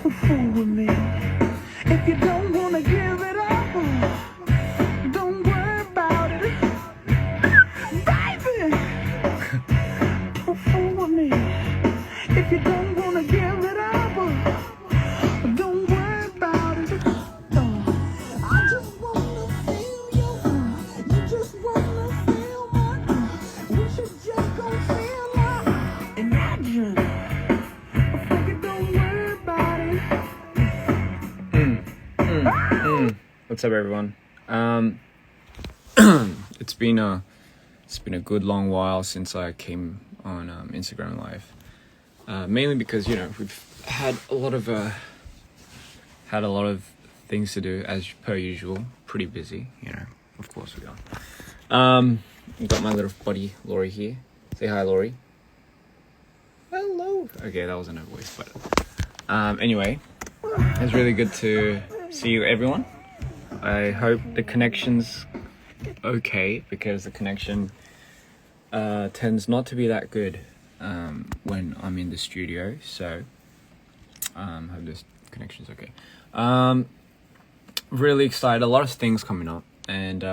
Fool with me. If you don't wanna give it up, don't worry about it, baby. Fool with me. If you don't wanna give it up, don't worry about it. I just wanna feel you. You just wanna feel my. We should just go feel like. Imagine. Don't worry about it. What's up, everyone? It's been a good long while since I came on Instagram Live. Mainly because we've had a lot of things to do as per usual. Pretty busy, Of course we are. We've got my little buddy Laurie here. Say hi, Laurie. Hello. Okay, that wasn't her voice, but anyway, it's really good to see you, everyone. I hope the connection's okay, because the connection tends not to be that good when I'm in the studio. So hope this connection's okay. Really excited. A lot of things coming up, and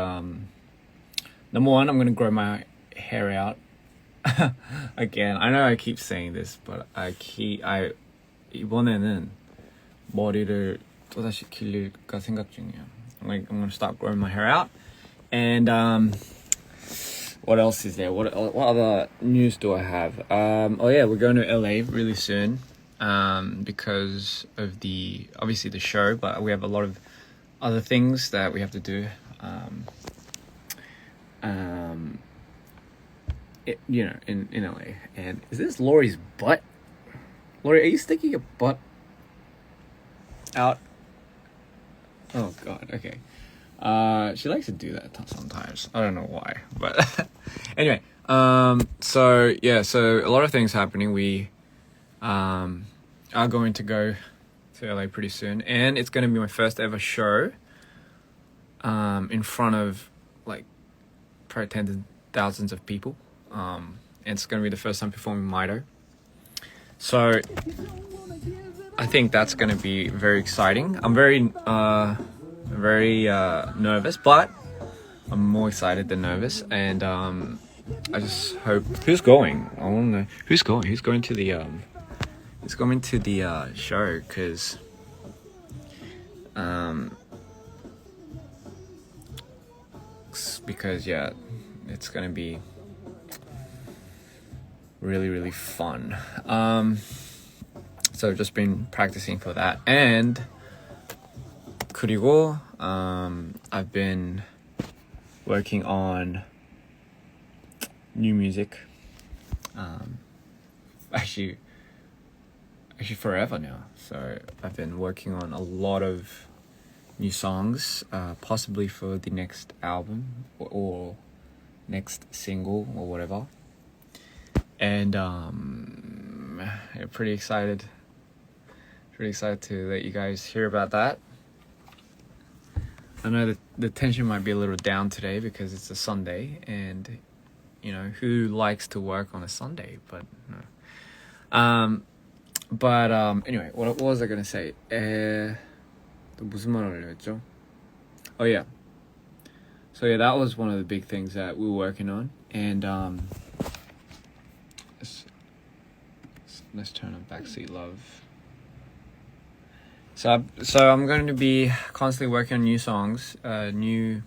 number one, I'm gonna grow my hair out. Again, I know I keep saying this, but 이번에는 머리를 또다시 길릴까 생각 중이야. Like, I'm gonna start growing my hair out. And what else is there? What other news do I have? Oh yeah, we're going to LA really soon, because of obviously the show, but we have a lot of other things that we have to do. In LA. And is this Laurie's butt? Laurie, are you sticking your butt out? Oh god, okay. She likes to do that sometimes. I don't know why, but anyway. So a lot of things happening. We are going to go to LA pretty soon, and it's going to be my first ever show in front of like probably tens of thousands of people. And it's going to be the first time performing Mido. So I think that's going to be very exciting. I'm very nervous, but I'm more excited than nervous. And I just hope. Who's going? I want to know who's going. Who's going to the show? Because yeah, it's going to be really, really fun. So I've just been practicing for that. And 그리고 I've been working on new music. Actually forever now. So I've been working on a lot of new songs, possibly for the next album or next single or whatever. And pretty excited to let you guys hear about that. I know the tension might be a little down today because it's a Sunday, and who likes to work on a Sunday? But no. Anyway, what was I gonna say? 또 무슨 말 하려고 했죠? Oh yeah. So yeah, that was one of the big things that we were working on, and let's turn on Backseat Love. So I'm going to be constantly working on new songs, new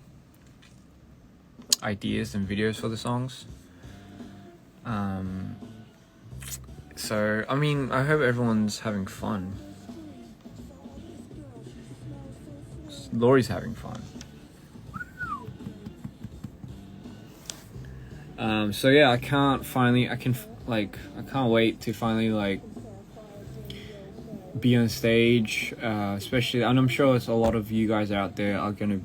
ideas and videos for the songs. So I mean, I hope everyone's having fun. Laurie's having fun. So yeah, I can't wait to finally be on stage, especially, and I'm sure it's a lot of you guys out there are gonna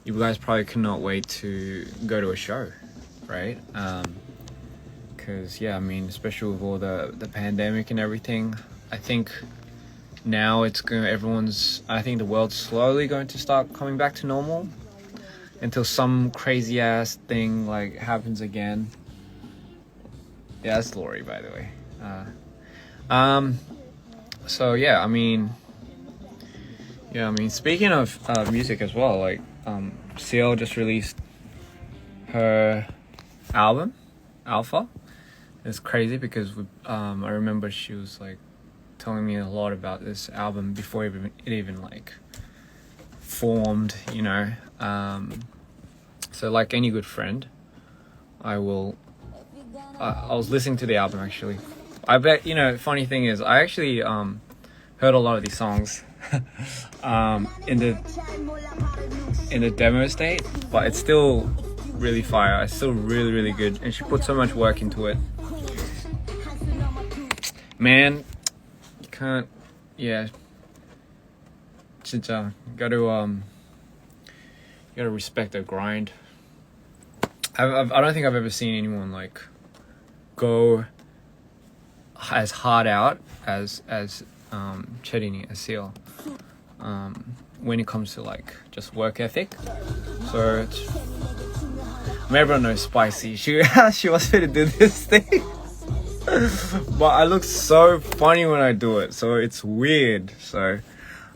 you guys probably cannot wait to go to a show, right? Because yeah, I mean, especially with all the pandemic and everything, I think now I think the world's slowly going to start coming back to normal until some crazy ass thing happens again. Yeah, that's Laurie, by the way. So yeah, I mean, speaking of music as well, like CL just released her album, Alpha. It's crazy because I remember she was like telling me a lot about this album before it even like formed, you know. So like any good friend, I was listening to the album actually. I bet, you know, funny thing is I actually heard a lot of these songs in the demo state, but it's still really fire. It's still really, really good, and she put so much work into it. Man, you can't. Yeah, 진짜 gotta respect their grind. I don't think I've ever seen anyone like go as hard out as Cherini, as Seal, when it comes to like just work ethic. So everyone knows Spicy. She wants me to do this thing, but I look so funny when I do it, so it's weird. So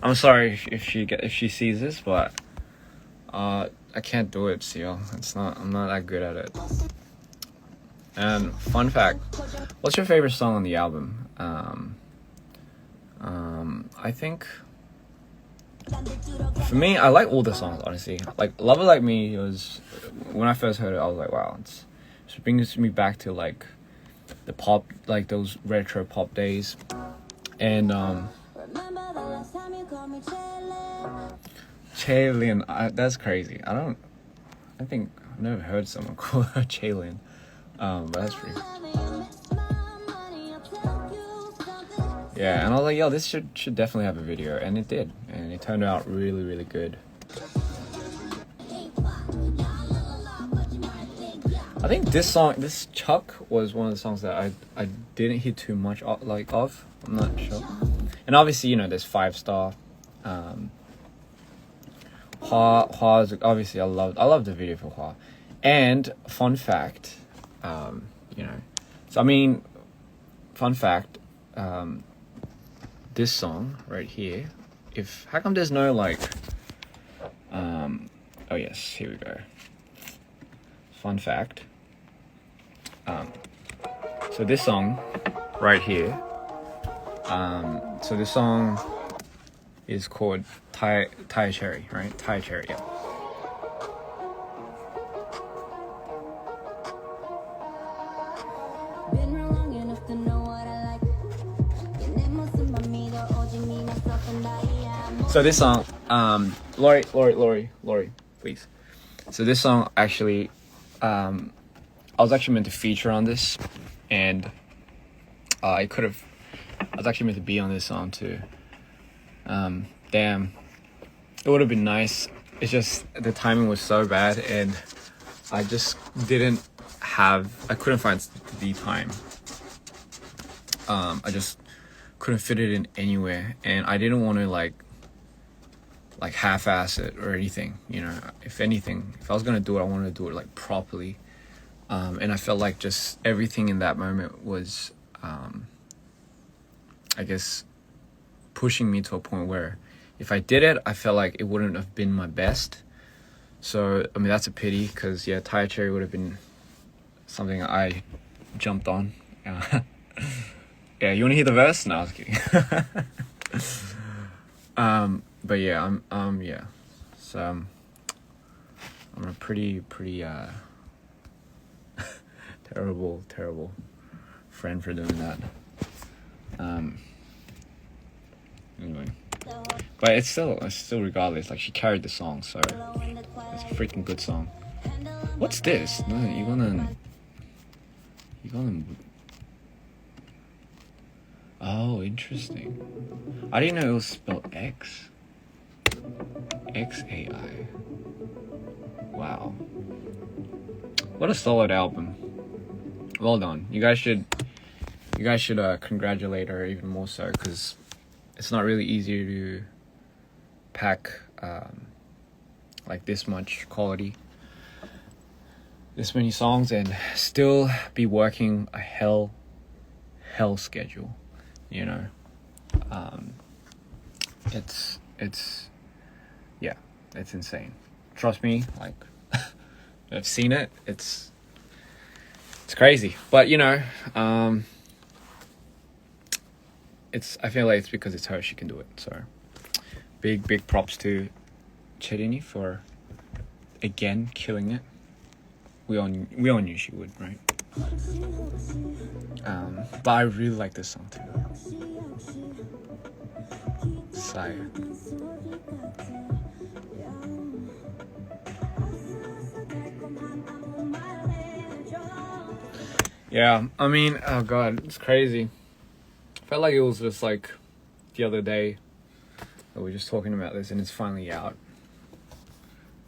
I'm sorry if she sees this, but I can't do it, Seal. I'm not that good at it. And fun fact, what's your favorite song on the album? I think for me, I like all the songs, honestly. Like Love It Like Me was, when I first heard it, I was like, wow, it brings me back to like the pop, like those retro pop days. And Chaylin, that's crazy. I think I've never heard someone call her Chaylin. But that's pretty. Yeah, and I was like, yo, this should definitely have a video, and it did, and it turned out really, really good. I think this Chuck was one of the songs that I didn't hear too much of. I'm not sure. And obviously, you know, there's 5 Star. Hwa's obviously I love the video for Hwa. And fun fact, you know, so I mean, fun fact, this song right here, how come there's no like, oh yes, here we go. Fun fact, so this song right here, so this song is called Thai Cherry, right? Thai Cherry, yeah. So this song, Lori, please. So this song actually, I was actually meant to feature on this, and I was actually meant to be on this song too. Damn, it would have been nice. It's just the timing was so bad, and I just I couldn't find the time. I just couldn't fit it in anywhere, and I didn't want to like half-ass it or anything, you know. If anything, if I was gonna do it, I wanted to do it like properly, and I felt like just everything in that moment was, I guess, pushing me to a point where if I did it, I felt like it wouldn't have been my best. So I mean, that's a pity, because yeah, Thai Cherry would have been something I jumped on. Yeah, you want to hear the verse? No, I was kidding. But yeah, yeah. So I'm a pretty terrible friend for doing that. Anyway, but it's still regardless. Like, she carried the song, so it's a freaking good song. What's this? No, you're gonna. Oh, interesting. I didn't know it was spelled X. XAI. Wow. What a solid album. Well done. You guys should congratulate her even more so, because it's not really easy to pack like this much quality, this many songs, and still be working a hell schedule, you know. It's yeah, it's insane. Trust me, like I've seen it. It's crazy, but I feel like it's because it's her. She can do it. So big props to Cherini for again killing it. We all knew she would, right? But I really like this song too. Sire. Yeah, I mean, oh god, it's crazy. Felt like it was just like the other day that we were just talking about this, and it's finally out.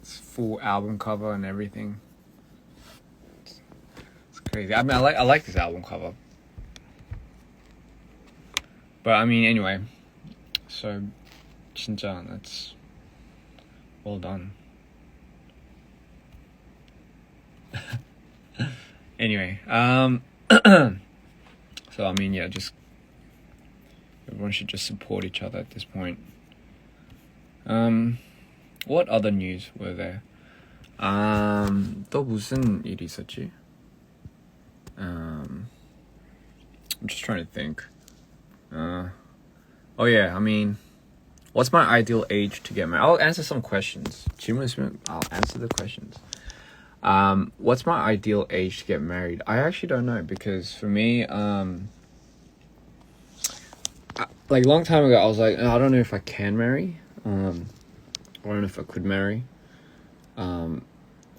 It's full album cover and everything. It's crazy. I mean, I like this album cover. But I mean, anyway. So, 진짜, that's well done. Anyway, so I mean, yeah, just everyone should just support each other at this point. What other news were there? 또 무슨 일이 있었지? I'm just trying to think. Oh yeah, I mean, what's my ideal age to get married? I'll answer some questions. 질문 있으면 I'll answer the questions. What's my ideal age to get married? I actually don't know, because for me, like long time ago, I was like, I don't know if I can marry. I don't know if I could marry.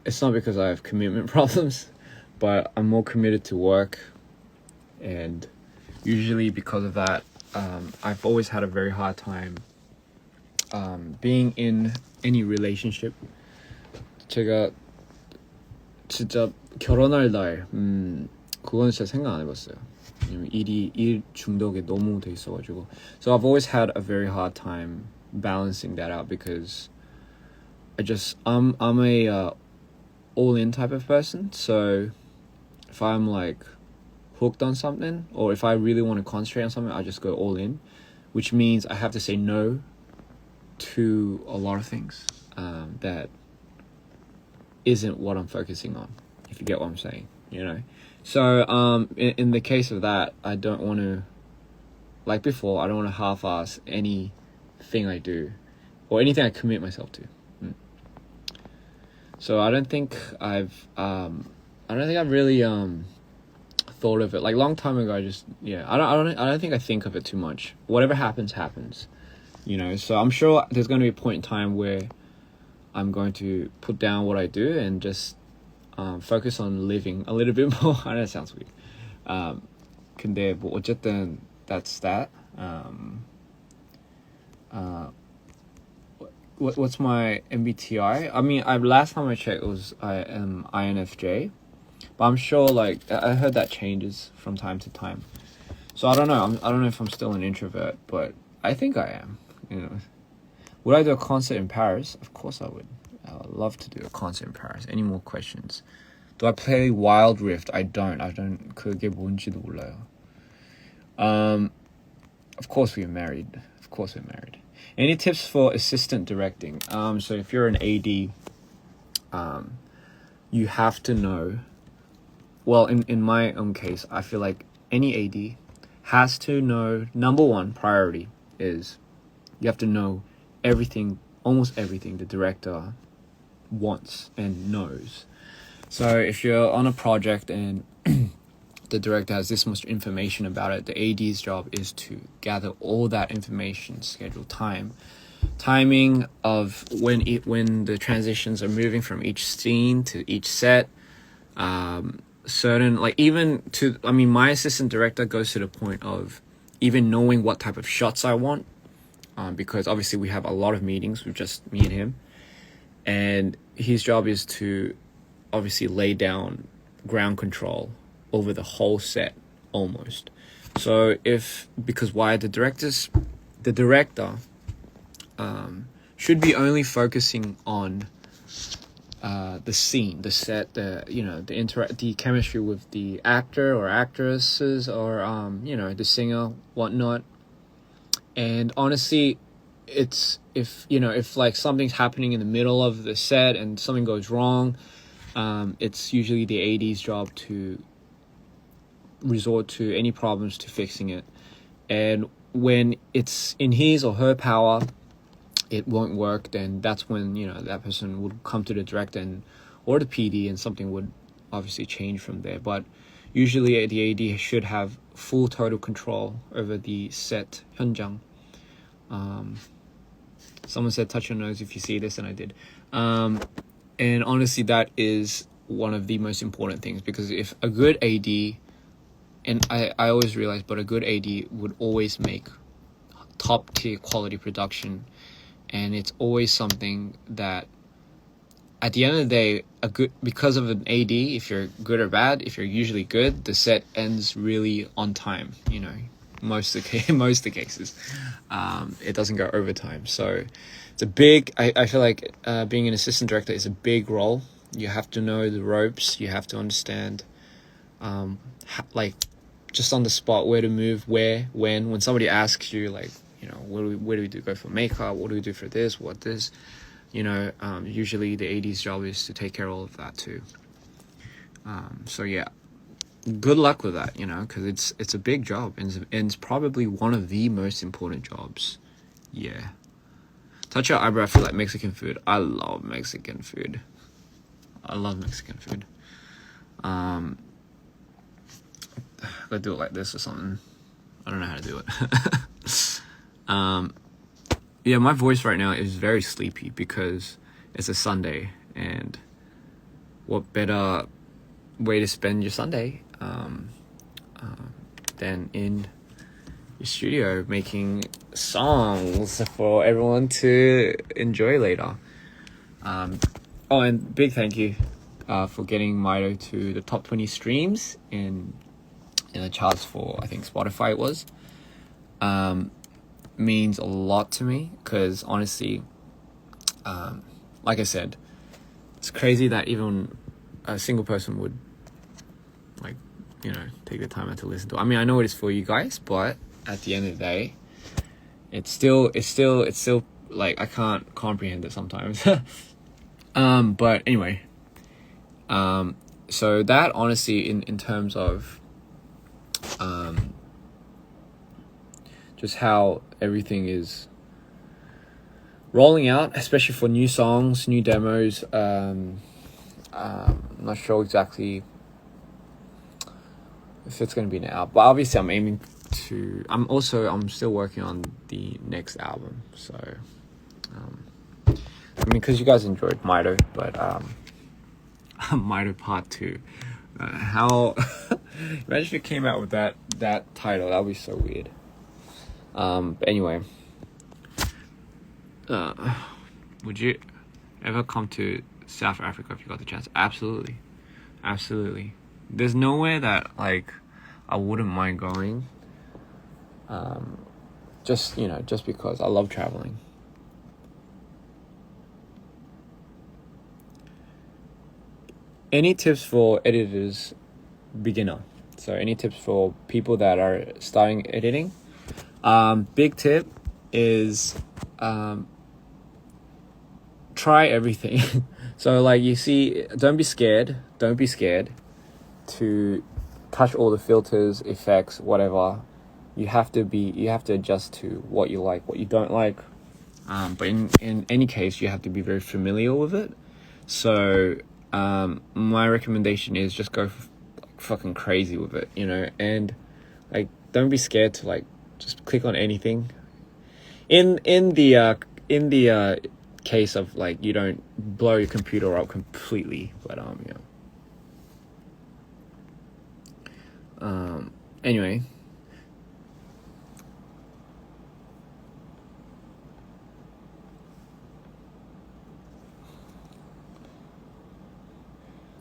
It's not because I have commitment problems, but I'm more committed to work, and usually because of that, I've always had a very hard time being in any relationship. 제가 진짜 결혼할 날 그건 진짜 생각 안 해봤어요. 왜냐면 일 중독에 너무 돼 있어가지고. So I've always had a very hard time balancing that out, because I'm a all-in type of person. So if I'm like hooked on something, or if I really want to concentrate on something, I just go all in, which means I have to say no to a lot of things that isn't what I'm focusing on, if you get what I'm saying, So in the case of that, I don't want to, like before, I don't want to half-ass anything I do or anything I commit myself to. So I don't think I've really thought of it. Like long time ago, I don't think I think of it too much. Whatever happens, So I'm sure there's going to be a point in time where I'm going to put down what I do and just focus on living a little bit more. I know it sounds weird. 근데 뭐 어쨌든 that's that. What's my MBTI? I mean, last time I checked, I am INFJ, but I'm sure I heard that changes from time to time. So I don't know. I don't know if I'm still an introvert, but I think I am. Would I do a concert in Paris? Of course I would. I would love to do a concert in Paris. Any more questions? Do I play Wild Rift? I don't. 그게 뭔지도 몰라요. Of course we're married. Any tips for assistant directing? So if you're an AD, you have to know. Well, in my own case, I feel like any AD has to know. Number one priority is you have to know everything, almost everything the director wants and knows. So if you're on a project and the director has this much information about it, the AD's job is to gather all that information, schedule timing of when the transitions are moving from each scene to each set, certain my assistant director goes to the point of even knowing what type of shots I want, because obviously we have a lot of meetings with just me and him, and his job is to obviously lay down ground control over the whole set almost. So because why the director should be only focusing on the scene, the set, the chemistry with the actor or actresses, or the singer, whatnot. And honestly, it's if like something's happening in the middle of the set and something goes wrong, it's usually the AD's job to resort to any problems to fixing it. And when it's in his or her power, it won't work, then that's when that person would come to the director or the PD, and something would obviously change from there. But usually the AD should have full total control over the set 현장. Someone said touch your nose if you see this, and I did. And honestly, that is one of the most important things, because if a good AD, and I always realize, but a good AD would always make top tier quality production. And it's always something that at the end of the day, because of an AD, if you're good or bad, if you're usually good, the set ends really on time, most of the cases. It doesn't go overtime. So it's a big, I feel like being an assistant director is a big role. You have to know the ropes. You have to understand, like, just on the spot, where to move, where, when somebody asks you, like, where do we do, go for makeup, what do we do for this, what this, usually the AD's job is to take care of all of that too. So yeah, good luck with that, because it's a big job, and it's probably one of the most important jobs. Yeah. Touch your eyebrow, I feel like Mexican food. I love Mexican food. Gotta do it like this or something. I don't know how to do it. Yeah, my voice right now is very sleepy because it's a Sunday, and what better way to spend your Sunday than in your studio making songs for everyone to enjoy later. And big thank you for getting Mito to the top 20 streams in the charts for, I think, Spotify it was. Means a lot to me, because honestly, like I said, it's crazy that even a single person would, like, take the time out to listen to it. I mean, I know it is for you guys, but at the end of the day, it's still like, I can't comprehend it sometimes. But anyway, so that, honestly, in terms of just how everything is rolling out, especially for new songs, new demos. I'm not sure exactly if it's going to be now, but obviously I'm aiming to. I'm still working on the next album, so I mean, because you guys enjoyed Mito, but Mito Part 2. How imagine if it came out with that title, that would be so weird. But anyway, would you ever come to South Africa if you got the chance? Absolutely. There's nowhere that, like, I wouldn't mind going. Just because I love traveling. Any tips for editors, beginner? So any tips for people that are starting editing? Big tip is try everything. So, like, you see, don't be scared to touch all the filters, effects, whatever. You have to adjust to what you like, what you don't like. But in any case, you have to be very familiar with it. So my recommendation is just go fucking crazy with it, and, like, don't be scared to, like, just click on anything. In the case of, like, you don't blow your computer up completely, but anyway.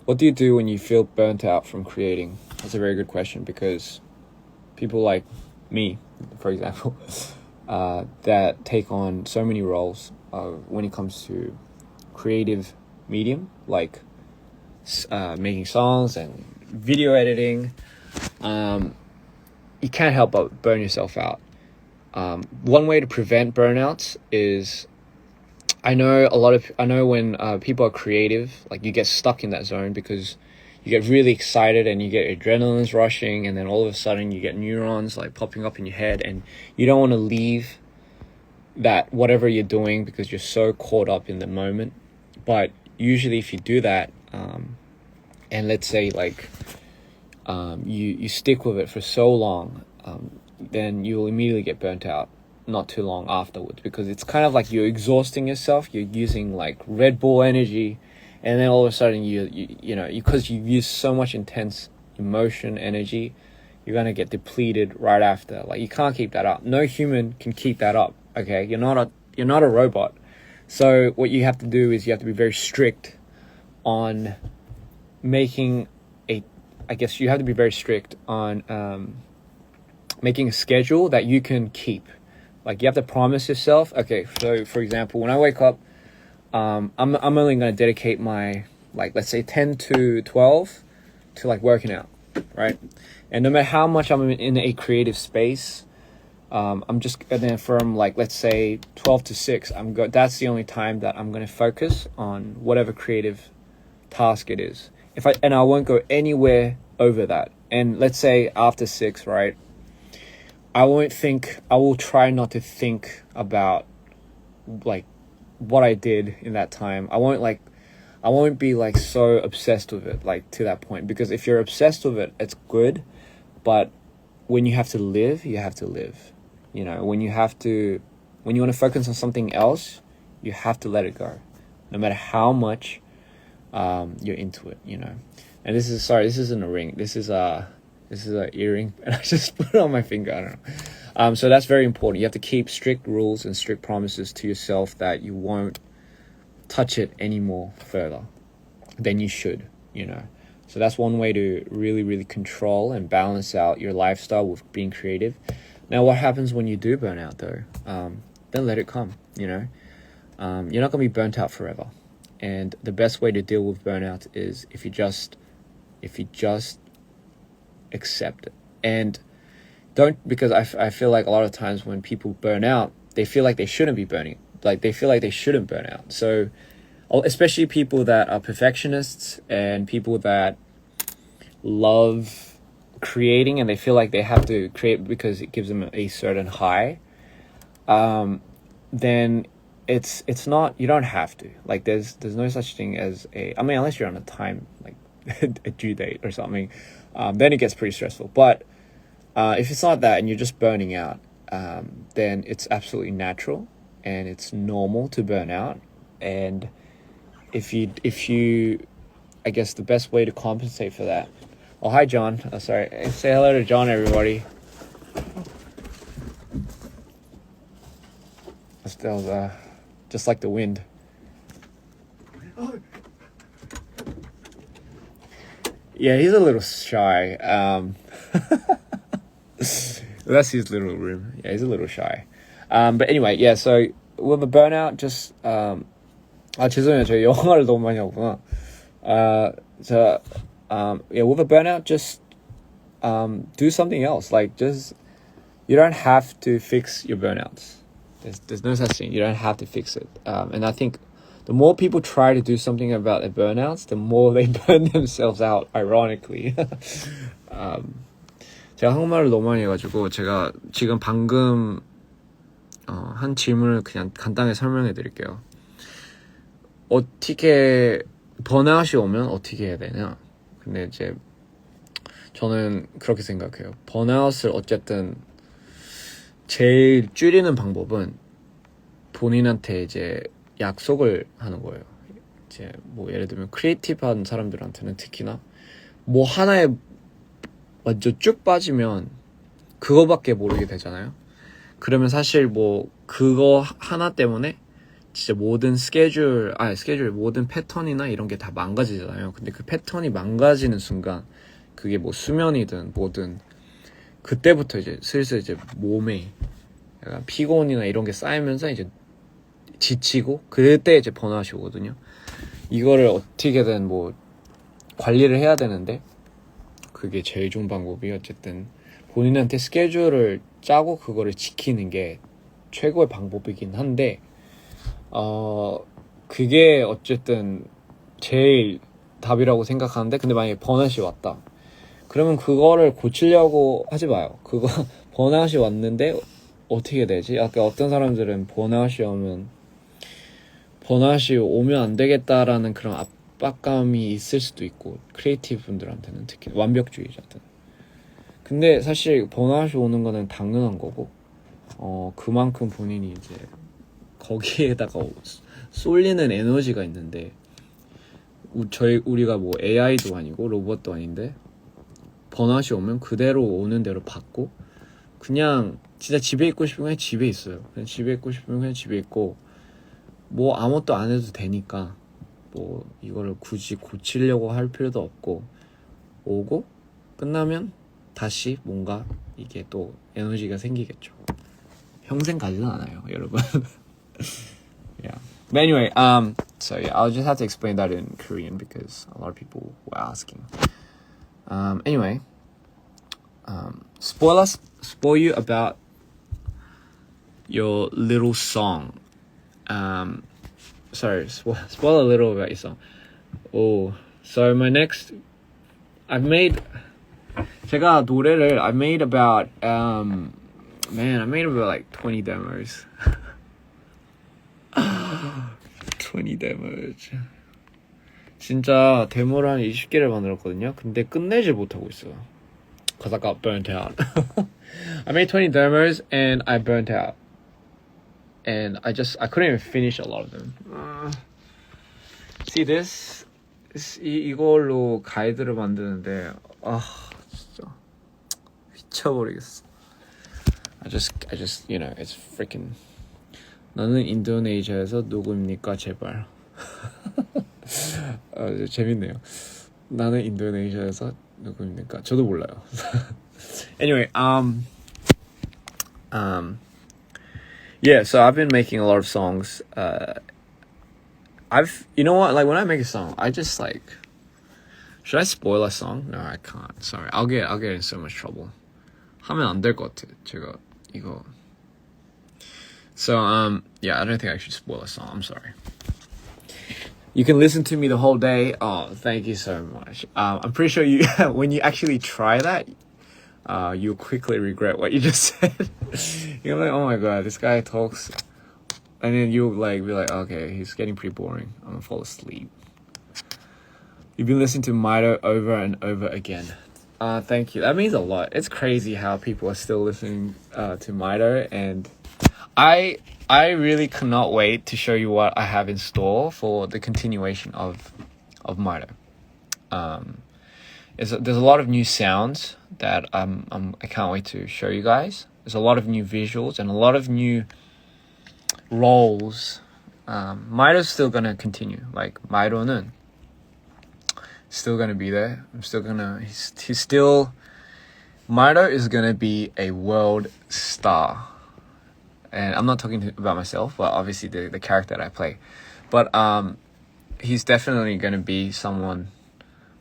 What do you do when you feel burnt out from creating? That's a very good question, because people like me, for example, that take on so many roles when it comes to creative medium, like making songs and video editing, you can't help but burn yourself out. one way to prevent burnouts is, I know when people are creative, like you get stuck in that zone because you get really excited and you get adrenaline's rushing, and then all of a sudden you get neurons like popping up in your head, and you don't want to leave that whatever you're doing because you're so caught up in the moment. But usually if you do that, and let's say like you stick with it for so long, then you'll immediately get burnt out not too long afterwards, because it's kind of like you're exhausting yourself. You're using like Red Bull energy, and then all of a sudden you know, because you use so much intense emotion energy, you're gonna get depleted right after. Like you can't keep that up. No human can keep that up. Okay, you're not a robot. So what you have to do is you have to be very strict on making I guess you have to be very strict on making a schedule that you can keep. Like you have to promise yourself, okay, so for example, when I wake up, I'm only going to dedicate my, like, let's say 10 to 12 to like working out, right? And no matter how much I'm in a creative space, I'm just, and then from like, let's say 12 to 6, that's the only time that I'm going to focus on whatever creative task it is. And I won't go anywhere over that. And let's say after 6, right? I will try not to think about like what I did in that time. I won't be like so obsessed with it, like to that point, because if you're obsessed with it, it's good. But when you have to live, you have to live, you know, when you want to focus on something else, you have to let it go, no matter how much, you're into it, you know. And this isn't a ring. This is a earring, and I just put it on my finger. I don't know. So that's very important. You have to keep strict rules and strict promises to yourself that you won't touch it anymore further than you should, you know. So that's one way to really, really control and balance out your lifestyle with being creative. Now, what happens when you do burn out, though? Then let it come, you know. You're not going to be burnt out forever. And the best way to deal with burnout is if you just accept it. And because I feel like a lot of times when people burn out, they feel like they shouldn't be burning. Like they feel like they shouldn't burn out. So especially people that are perfectionists and people that love creating and they feel like they have to create because it gives them a certain high, then it's not, you don't have to. Like there's no such thing as unless you're on a time, like a due date or something, then it gets pretty stressful. But if it's not that and you're just burning out, then it's absolutely natural and it's normal to burn out. And if you I guess the best way to compensate for that. Oh, hi John. Oh, sorry. Say hello to John, everybody. That was just like the wind. Yeah, he's a little shy. That's his little room. Yeah, he's a little shy. But anyway, yeah, so with a burnout, just 죄송해요. 저 영어를 너무 많이 하구나. Yeah, with a burnout, just do something else. Like you don't have to fix your burnouts. There's no such thing. You don't have to fix it. And I think the more people try to do something about their burnouts, the more they burn themselves out, ironically. 제가 한국말을 너무 많이 해가지고 제가 지금 방금 한 질문을 그냥 간단하게 설명해 드릴게요. 어떻게 번아웃이 오면 어떻게 해야 되냐? 근데 이제 저는 그렇게 생각해요. 번아웃을 어쨌든 제일 줄이는 방법은 본인한테 이제 약속을 하는 거예요. 이제 뭐 예를 들면 크리에이티브한 사람들한테는 특히나 뭐 하나에 완전 쭉 빠지면 그거밖에 모르게 되잖아요. 그러면 사실 뭐 그거 하나 때문에 진짜 모든 모든 패턴이나 이런 게 다 망가지잖아요. 근데 그 패턴이 망가지는 순간 그게 뭐 수면이든 뭐든 그때부터 이제 슬슬 이제 몸에 약간 피곤이나 이런 게 쌓이면서 이제 지치고 그때 이제 번아웃이 오거든요. 이거를 어떻게든 뭐 관리를 해야 되는데 그게 제일 좋은 방법이 어쨌든 본인한테 스케줄을 짜고 그거를 지키는 게 최고의 방법이긴 한데 그게 어쨌든 제일 답이라고 생각하는데 근데 만약에 번아웃이 왔다 그러면 그거를 고치려고 하지 마요. 그거 번아웃이 왔는데 어떻게 되지? 아까 어떤 사람들은 번아웃이 오면 안 되겠다라는 그런 압박감이 있을 수도 있고 크리에이티브 분들한테는 특히 완벽주의자들. 근데 사실 번아웃이 오는 거는 당연한 거고 그만큼 본인이 이제 거기에다가 쏠리는 에너지가 있는데 우리가 뭐 AI도 아니고 로봇도 아닌데 번아웃이 오면 그대로 오는 대로 받고 그냥 진짜 집에 있고 싶으면 그냥 집에 있어요. 그냥 집에 있고 싶으면 그냥 집에 있고 뭐 아무것도 안 해도 되니까 뭐 이거를 굳이 고치려고 할 필요도 없고 오고 끝나면 다시 뭔가 이게 또 에너지가 생기겠죠. 평생 가지는 않아요, 여러분. Yeah. But anyway, so yeah, I'll just have to explain that in Korean because a lot of people were asking. Anyway, spoil you about your little song. Sorry, spoil a little about your song. Oh, so my next, 제가 노래를 I made about like 20 demos. 20 demos. 진짜 데모를 한 20개를 만들었거든요. 근데 끝내질 못하고 있어요. Cause I got burnt out. I made 20 demos and I burnt out. And I couldn't even finish a lot of them. See this? 이걸로 가이드를 만드는데 진짜 미쳐버리겠어. I just you know it's freaking. 나는 인도네시아에서 누구입니까 제발. 재밌네요. 나는 인도네시아에서 누구입니까? 저도 몰라요. Anyway, yeah, so I've been making a lot of songs. You know what? Like when I make a song, I just like, should I spoil a song? No, I can't. Sorry, I'll get in so much trouble. 하면 안 될 것 같아. 제가 이거. So yeah, I don't think I should spoil a song. I'm sorry. You can listen to me the whole day. Oh, thank you so much. I'm pretty sure you when you actually try that, you'll quickly regret what you just said. You're like, oh my god, this guy talks, and then you'll like be like, okay, he's getting pretty boring. I'm gonna fall asleep. You've been listening to Mito over and over again. Thank you. That means a lot. It's crazy how people are still listening to Mito, and I really cannot wait to show you what I have in store for the continuation of Mito. There's a lot of new sounds that I can't wait to show you guys. There's a lot of new visuals and a lot of new roles. Mito's still gonna continue. Like Mito는 still gonna be there. He's still. Mito is gonna be a world star. And I'm not talking about myself, but obviously the character that I play. But he's definitely gonna be someone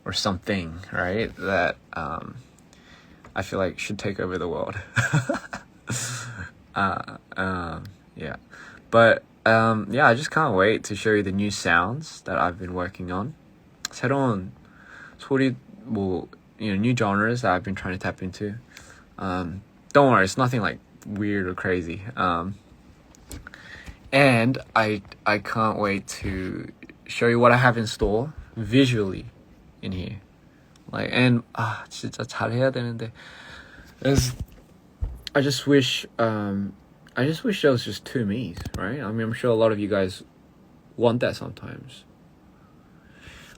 or something, right? That I feel like should take over the world. Yeah. But yeah, I just can't wait to show you the new sounds that I've been working on. 새로운 소리, new genres that I've been trying to tap into. Don't worry, it's nothing like weird or crazy. And I can't wait to show you what I have in store visually in here. And 진짜 잘해야 되는데. I just wish there was just two me's, right? I mean, I'm sure a lot of you guys want that sometimes.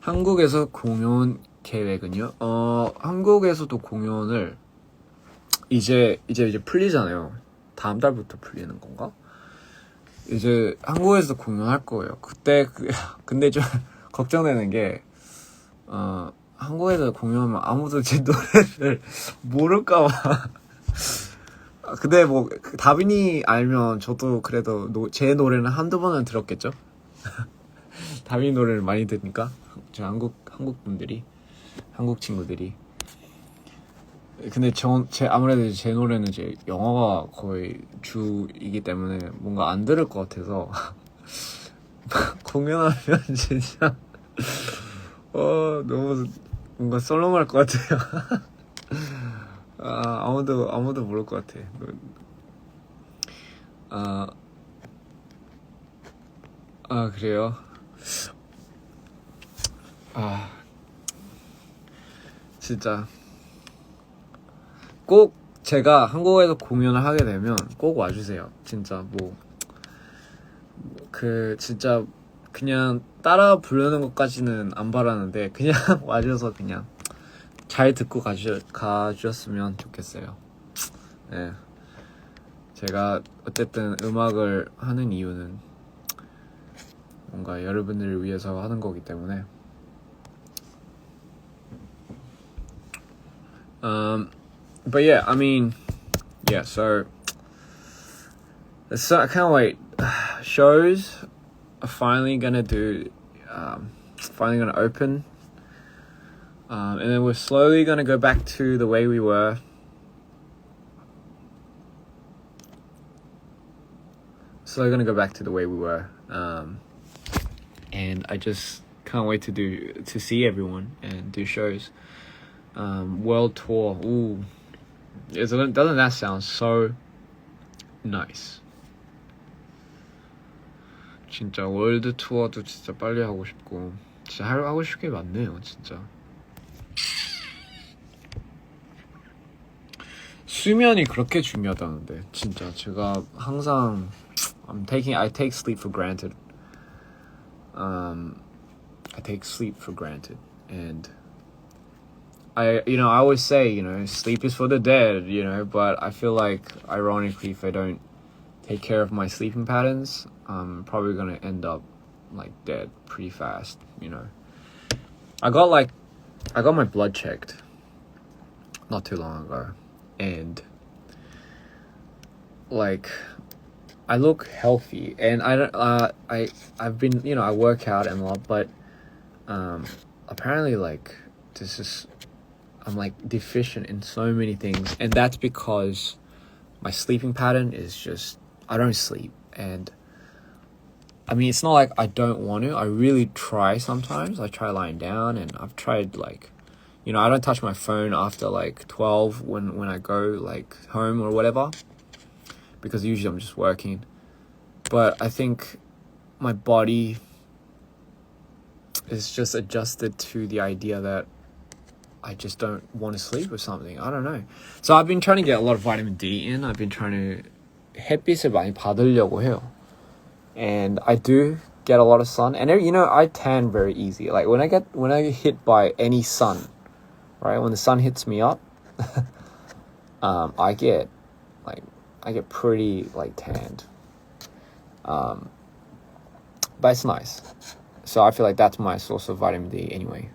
한국에서 공연 계획은요? 한국에서도 공연을 이제 풀리잖아요. 다음 달부터 풀리는 건가? 이제 한국에서 공연할 거예요. 근데 좀 걱정되는 게 한국에서 공연하면 아무도 제 노래를 모를까 봐. 근데 다빈이 알면 저도 그래도 제 노래는 한두 번은 들었겠죠? 다빈이 노래를 많이 들으니까 저 한국 분들이, 한국 친구들이. 근데 아무래도 제 노래는 이제 영어가 거의 주이기 때문에 뭔가 안 들을 것 같아서 공연하면 진짜 너무 뭔가 썰렁할 것 같아요. 아무도 모를 것 같아. 그래요? 진짜 꼭 제가 한국에서 공연을 하게 되면 꼭 와주세요. 진짜 진짜 그냥 따라 부르는 것까지는 안 바라는데 그냥 와줘서 그냥 잘 듣고 가주셨으면 좋겠어요. 네. 제가 어쨌든 음악을 하는 이유는 뭔가 여러분들을 위해서 하는 거기 때문에 but yeah, I mean, yeah, so it's kind of like shows are finally gonna open, and then we're slowly gonna go back to the way we were. And I just can't wait to see everyone and do shows. World tour. Ooh, doesn't that sound so nice? 진짜 월드 투어도 진짜 빨리 하고 싶고 진짜 하고 싶은 게 많네요. 진짜 수면이 그렇게 중요하다는데 진짜 제가 항상 I take sleep for granted. I take sleep for granted, and I always say, sleep is for the dead, but I feel like, ironically, if I don't take care of my sleeping patterns, I'm probably gonna end up, like, dead pretty fast, I got my blood checked not too long ago, and, like, I look healthy, and I've been, I work out and a lot, but, apparently, like, I'm like deficient in so many things, and that's because my sleeping pattern is just, I don't sleep. And I mean, it's not like I don't want to. I really try sometimes. I try lying down, and I've tried like, I don't touch my phone after like 12 when I go like home or whatever, because usually I'm just working. But I think my body is just adjusted to the idea that I just don't want to sleep or something. I don't know. So I've been trying to get a lot of vitamin D in. I've been trying to 햇빛을 많이 받으려고 해요. And I do get a lot of sun. And I tan very easy. Like when I get hit by any sun, right? When the sun hits me up, I get pretty like tanned. But it's nice. So I feel like that's my source of vitamin D anyway.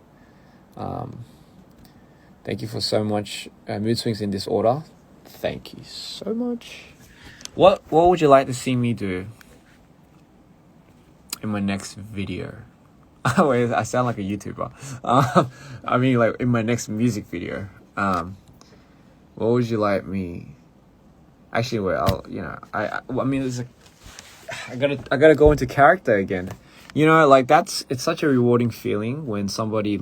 Thank you for so much. Mood swings in this order. Thank you so much. What would you like to see me do in my next video? Wait, I sound like a YouTuber. I mean, like in my next music video. What would you like me? Actually, wait. I mean, I gotta go into character again. Like it's such a rewarding feeling when somebody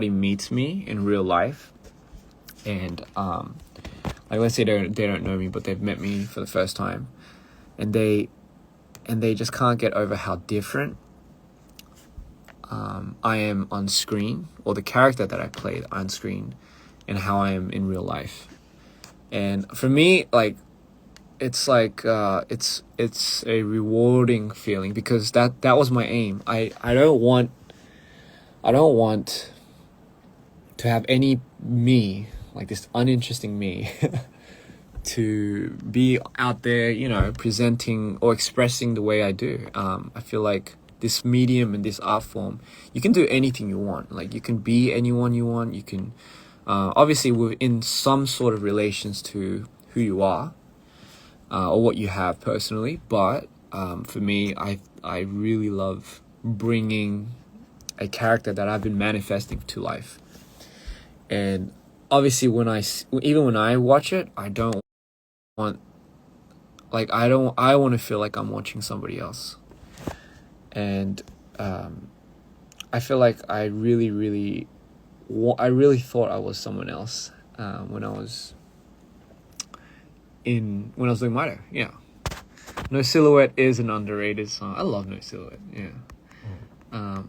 meets me in real life, and like let's say they don't know me, but they've met me for the first time, and they just can't get over how different I am on screen, or the character that I played on screen, and how I am in real life. And for me, like it's a rewarding feeling, because that was my aim. I don't want to have any me, like this uninteresting me, to be out there, presenting or expressing the way I do. I feel like this medium and this art form, you can do anything you want. Like you can be anyone you want. You can, obviously within some sort of relations to who you are, or what you have personally. But for me, I really love bringing a character that I've been manifesting to life. And obviously even when I watch it, I don't want, like, I want to feel like I'm watching somebody else. And I feel like I really thought I was someone else when I was doing Mito. Yeah. No Silhouette is an underrated song. I love No Silhouette. Yeah. I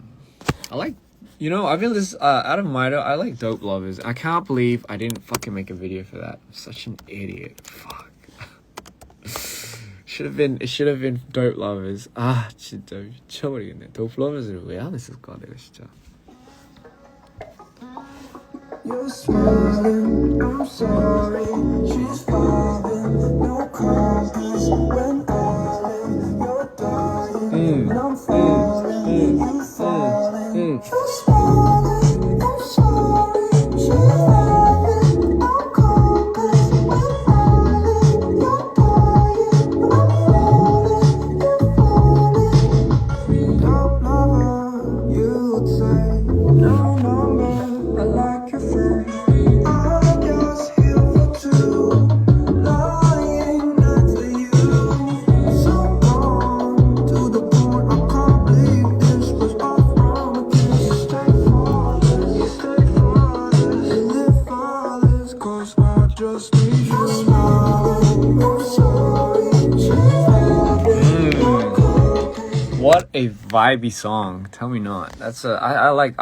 like, I feel this out of Mito, I like Dope Lovers. I can't believe I didn't fucking make a video for that. I'm such an idiot. Fuck. It should have been Dope Lovers. 아, 진짜 미쳐버리겠네. Dope Lovers를 왜 안 했을까 내가 진짜. You're smiling, I'm sorry. She's falling, no compass. When falling, you're dying. When I'm falling, you falling. You're smiling, I'm sorry. She's falling, no compass. When falling, you're dying. When I'm falling, you're falling. Top lover, you'd say no number. I like your face. I just here for two, lying next to you. So gone to the point I can't believe this was all from a kiss. You stay fathers, you live fathers, 'cause I just need you now. I'm sorry, What a vibey song. Tell me not. That's I like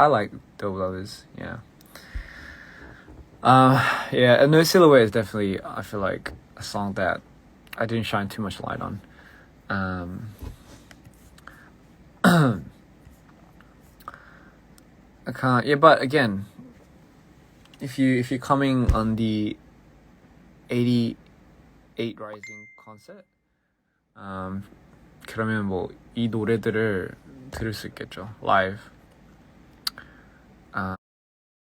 Dope Lovers. Yeah. Yeah, and No Silhouette is definitely, I feel like, a song that I didn't shine too much light on. I can't. Yeah, but again, if you're coming on the 88 Rising concert, 그러면 뭐 이 노래들을 들을 수 있겠죠, live.